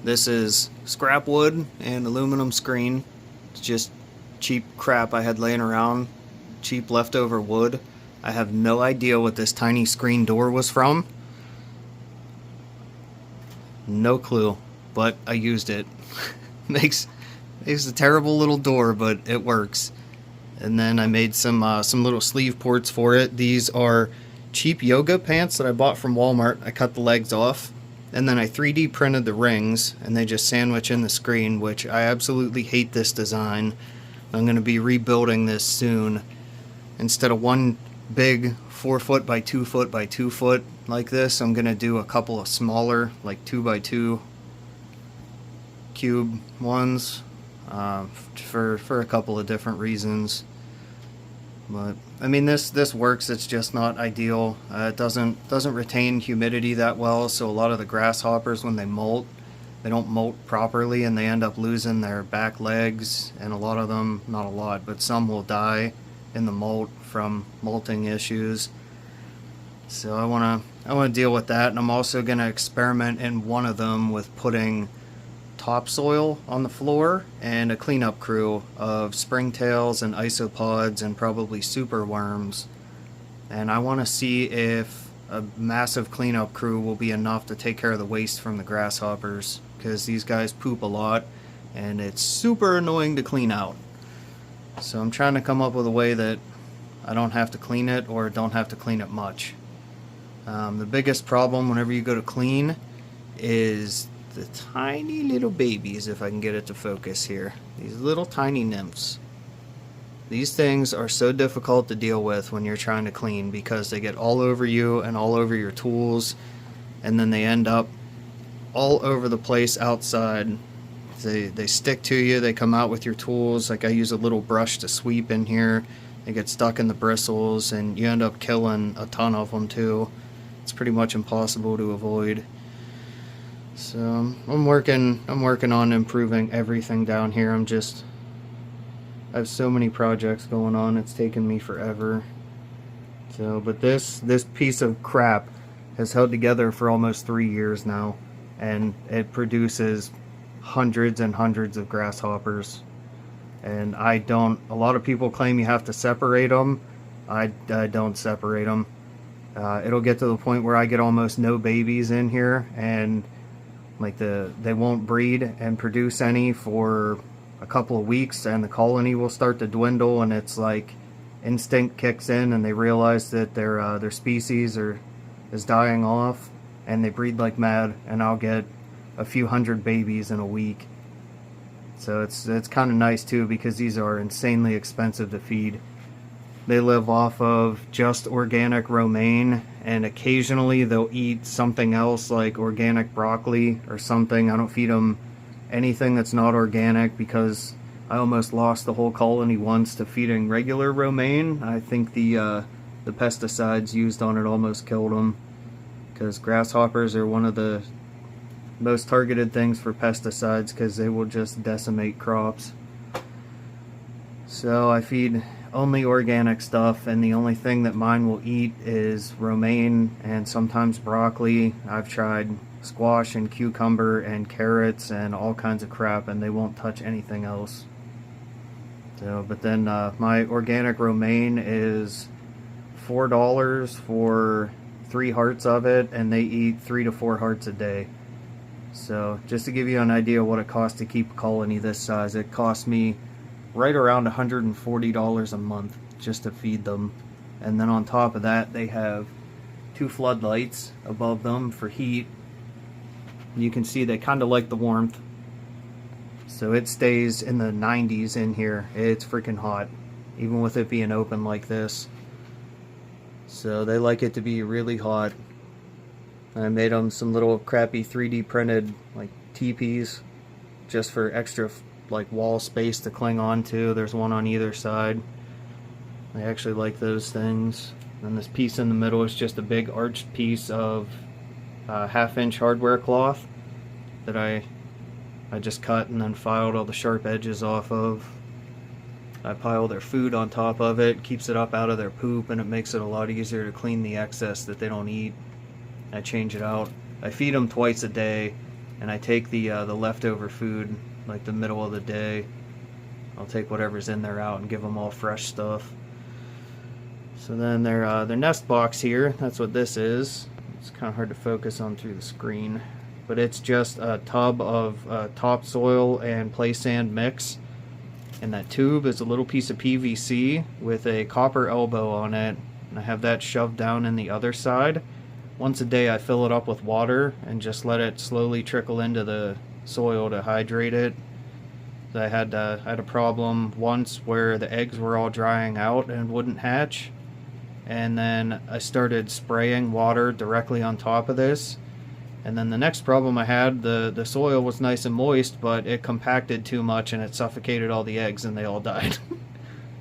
This is scrap wood and aluminum screen. It's just cheap crap I had laying around, cheap leftover wood. I have no idea what this tiny screen door was from. No clue, but I used it. makes a terrible little door, but it works. And then I made some little sleeve ports for it. These are cheap yoga pants that I bought from Walmart. I cut the legs off, and then I 3D printed the rings, and they just sandwich in the screen, which I absolutely hate this design. I'm going to be rebuilding this soon. Instead of one big 4 foot by 2 foot by 2 foot like this, I'm going to do a couple of smaller, like 2 by 2 cube ones for a couple of different reasons. But I mean, this works. It's just not ideal. It doesn't retain humidity that well, so a lot of the grasshoppers, when they molt, they don't molt properly, and they end up losing their back legs, and a lot of them, not a lot, but some will die in the molt from molting issues. So I want to deal with that, and I'm also going to experiment in one of them with putting topsoil on the floor and a cleanup crew of springtails and isopods and probably super worms. And I want to see if a massive cleanup crew will be enough to take care of the waste from the grasshoppers, because these guys poop a lot and it's super annoying to clean out. So I'm trying to come up with a way that I don't have to clean it, or don't have to clean it much. The biggest problem whenever you go to clean is the tiny little babies, if I can get it to focus here. These little tiny nymphs. These things are so difficult to deal with when you're trying to clean, because they get all over you and all over your tools, and then they end up all over the place outside. They stick to you, they come out with your tools. Like, I use a little brush to sweep in here. They get stuck in the bristles, and you end up killing a ton of them too. It's pretty much impossible to avoid. So I'm working on improving everything down here. I have so many projects going on, it's taken me forever. So, but this piece of crap has held together for almost 3 years now, and it produces hundreds and hundreds of grasshoppers. And a lot of people claim you have to separate them. I don't separate them. It'll get to the point where I get almost no babies in here, and like they won't breed and produce any for a couple of weeks, and the colony will start to dwindle, and it's like instinct kicks in, and they realize that their species is dying off, and they breed like mad, and I'll get a few hundred babies in a week. So it's kind of nice too, because these are insanely expensive to feed. They live off of just organic romaine, and occasionally they'll eat something else like organic broccoli or something. I don't feed them anything that's not organic, because I almost lost the whole colony once to feeding regular romaine. I think the pesticides used on it almost killed them, because grasshoppers are one of the most targeted things for pesticides, because they will just decimate crops. So I feed only organic stuff, and the only thing that mine will eat is romaine and sometimes broccoli. I've tried squash and cucumber and carrots and all kinds of crap, and they won't touch anything else. So, but then my organic romaine is $4 for 3 hearts of it, and they eat 3 to 4 hearts a day. So just to give you an idea what it costs to keep a colony this size, it costs me right around $140 a month just to feed them. And then on top of that, they have 2 floodlights above them for heat. You can see they kind of like the warmth, so it stays in the 90s in here. It's freaking hot, even with it being open like this. So they like it to be really hot. I made them some little crappy 3D printed like teepees, just for extra like wall space to cling on to. There's one on either side. I actually like those things. And this piece in the middle is just a big arched piece of 1/2-inch hardware cloth that I just cut and then filed all the sharp edges off of. I pile their food on top of it, keeps it up out of their poop, and it makes it a lot easier to clean the excess that they don't eat. I change it out. I feed them twice a day, and I take the leftover food, like the middle of the day. I'll take whatever's in there out and give them all fresh stuff. So then their nest box here, that's what this is. It's kind of hard to focus on through the screen, but it's just a tub of topsoil and play sand mix, and that tube is a little piece of PVC with a copper elbow on it, and I have that shoved down in the other side. Once a day I fill it up with water and just let it slowly trickle into the soil to hydrate it. I had a problem once where the eggs were all drying out and wouldn't hatch, and then I started spraying water directly on top of this, and then the next problem I had, the soil was nice and moist, but it compacted too much and it suffocated all the eggs and they all died.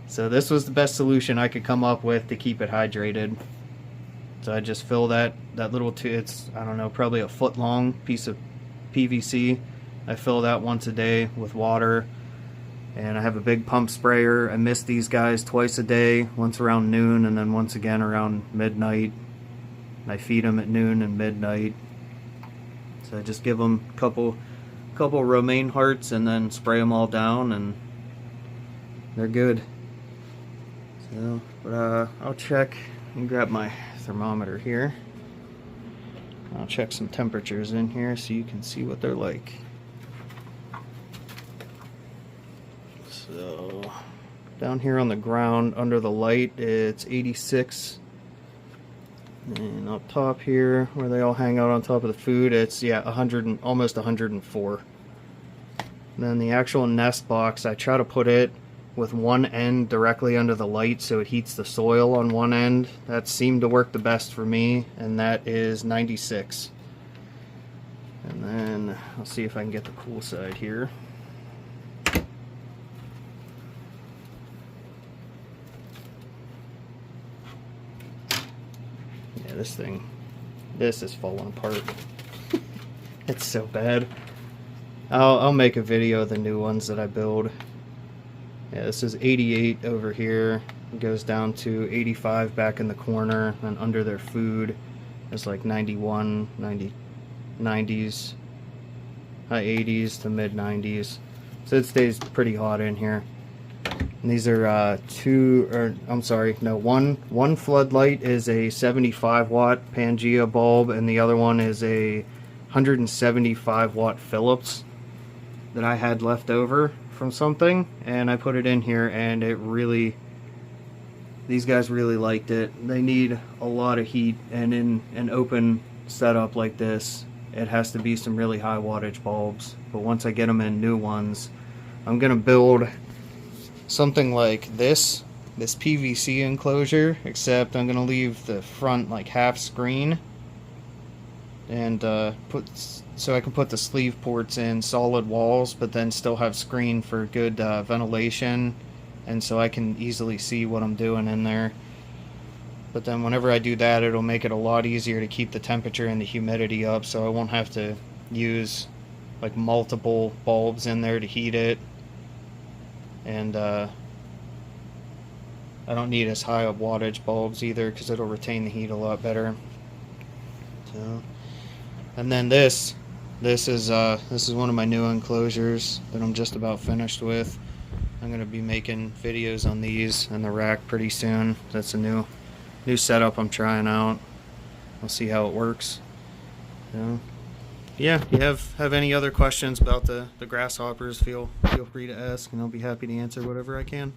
So this was the best solution I could come up with to keep it hydrated. So I just fill that little it's, I don't know, probably a foot long piece of PVC. I fill that once a day with water, and I have a big pump sprayer. I mist these guys twice a day, once around noon and then once again around midnight. I feed them at noon and midnight. So I just give them a couple romaine hearts and then spray them all down, and they're good. So, but I'll check and grab my thermometer here. I'll check some temperatures in here so you can see what they're like. So down here on the ground under the light it's 86, and up top here where they all hang out on top of the food, it's 100 and almost 104. And then the actual nest box, I try to put it with one end directly under the light so it heats the soil on one end. That seemed to work the best for me, and that is 96. And then I'll see if I can get the cool side here. Yeah, this is falling apart. It's so bad. I'll make a video of the new ones that I build. Yeah, this is 88 over here. It goes down to 85 back in the corner, and under their food is like 91, 90s, high 80s to mid 90s. So it stays pretty hot in here. And these are one floodlight is a 75 watt Pangea bulb, and the other one is a 175 watt Philips that I had left over from something, and I put it in here, and these guys really liked it. They need a lot of heat, and in an open setup like this it has to be some really high wattage bulbs. But once I get them in new ones, I'm gonna build something like this PVC enclosure, except I'm gonna leave the front like half screen, and so I can put the sleeve ports in solid walls, but then still have screen for good ventilation, and so I can easily see what I'm doing in there. But then whenever I do that, it'll make it a lot easier to keep the temperature and the humidity up, so I won't have to use like multiple bulbs in there to heat it. And I don't need as high of wattage bulbs either, because it'll retain the heat a lot better. So, and then this is one of my new enclosures that I'm just about finished with. I'm going to be making videos on these and the rack pretty soon. That's a new setup I'm trying out. I'll see how it works. So, yeah, if you have any other questions about the grasshoppers, feel free to ask, and I'll be happy to answer whatever I can.